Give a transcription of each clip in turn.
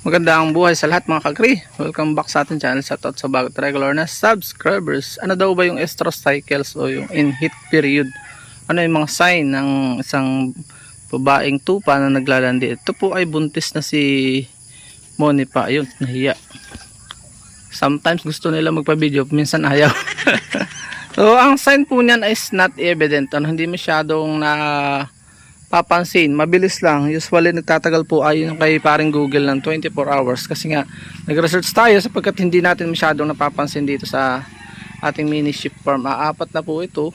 Magandang buhay sa lahat mga kagri. Welcome back sa ating channel. Shoutout sa bago regular na subscribers. Ano daw ba yung estrus cycles o yung in-heat period? Ano yung mga sign ng isang babaeng tupa na naglalandi? Ito po ay buntis na si Monipa. Ayun, nahiya. Sometimes gusto nila magpa-video, minsan ayaw. So, ang sign po niyan is not evident. Hindi masyadong papansin, mabilis lang. Usually nagtatagal po ayon kay paring Google ng 24 hours kasi nga nag-research tayo sapagkat hindi natin masyadong napapansin dito sa ating mini sheep farm. Apat na po ito.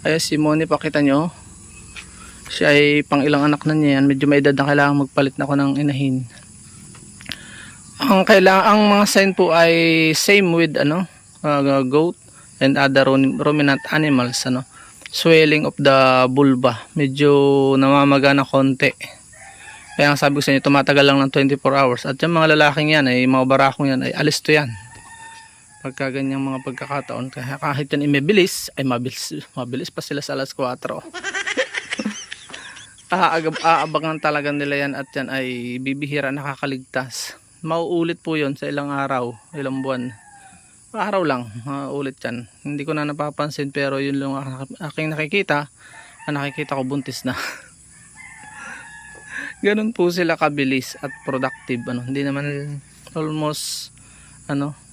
Ayan si Moni, pakita nyo. Siya ay pang ilang anak na niya yan. Medyo may edad na kailangan magpalit na ako ng inahin. Ang mga sign po ay same with goat and other ruminant animals, swelling of the vulva, medyo namamaga na konti. Kaya ang sabi ko sa inyo, tumatagal lang ng 24 hours. At yung mga lalaking yan, ay mga barakong yan, ay alis to yan pagka ganyang mga pagkakataon. Kaya kahit yan mabilis, ay mabilis pa sila sa alas 4. Aabangan talaga nila yan at yan ay bibihira, nakakaligtas. Mauulit po yon sa ilang araw, ilang buwan. Araw lang, ulit yan. Hindi ko na napapansin pero yun lang aking nakikita. Nakikita ko buntis na. Ganun po sila kabilis at productive. Hindi naman almost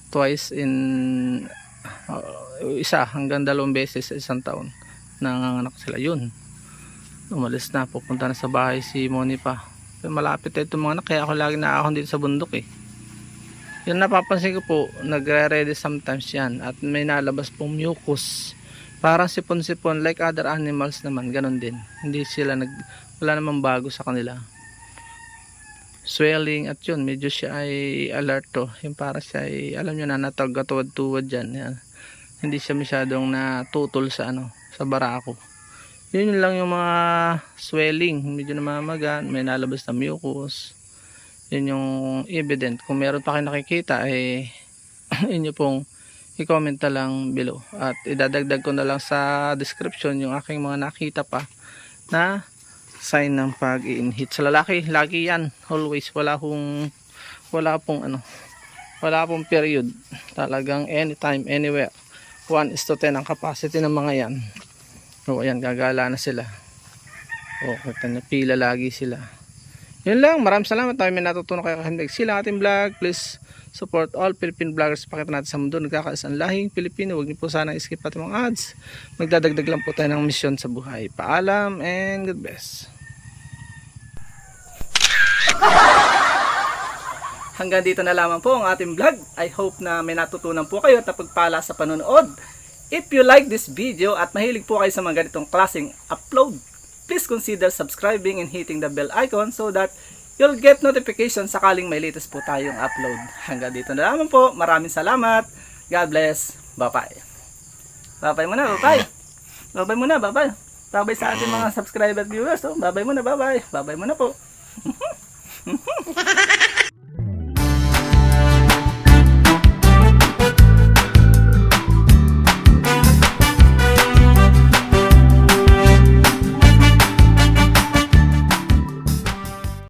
twice in isa hanggang 2 beses sa isang taon nanganganak sila. Yun. Umalis na, pupunta na sa bahay si Moni pa. Malapit ito mga anak, kaya ako lagi naahon dito sa bundok eh. Yung napapansin ko po, nagre-ready sometimes yan at may nalabas pong mucus. Parang sipon-sipon like other animals naman, ganun din. Hindi sila wala namang bago sa kanila. Swelling at yun, medyo siya ay alert to. Yung parang siya ay, alam nyo na, natagatuwad-tuwad dyan. Yan. Hindi siya masyadong natutol sa sa barako. Yun lang yung mga swelling, medyo namamaga, may nalabas na mucus. Yun yung evident. Kung meron pa kayo nakikita inyo pong i-comment na lang below at idadagdag ko na lang sa description yung aking mga nakita pa na sign ng pag-i-inhit. Sa lalaki lagi yan, always. Wala pong period, talagang anytime, anywhere. 1:10 ang capacity ng mga yan. Ayan, gagala na sila. Kita na, pila lagi sila. Yun lang, maraming salamat. May natutunan kayo kahindig sila ating vlog. Please support all Philippine vloggers. Pakita natin sa mundo nagkakaisang lahing Pilipino. Huwag niyo po sana skip at mga ads. Magdadagdag lang po tayo ng misyon sa buhay. Paalam and God bless. Hanggang dito na lamang po ang ating vlog. I hope na may natutunan po kayo at napagpala sa panonood. If you like this video at mahilig po kayo sa mga ganitong klaseng upload, please consider subscribing and hitting the bell icon so that you'll get notification sakaling may latest po tayong upload. Hanggang dito na lamang po. Maraming salamat. God bless. Bye-bye. Bye-bye muna. Bye-bye. Bye-bye muna. Bye-bye. Bye-bye sa ating mga subscriber viewers. Bye-bye muna. Bye-bye. Bye-bye muna po.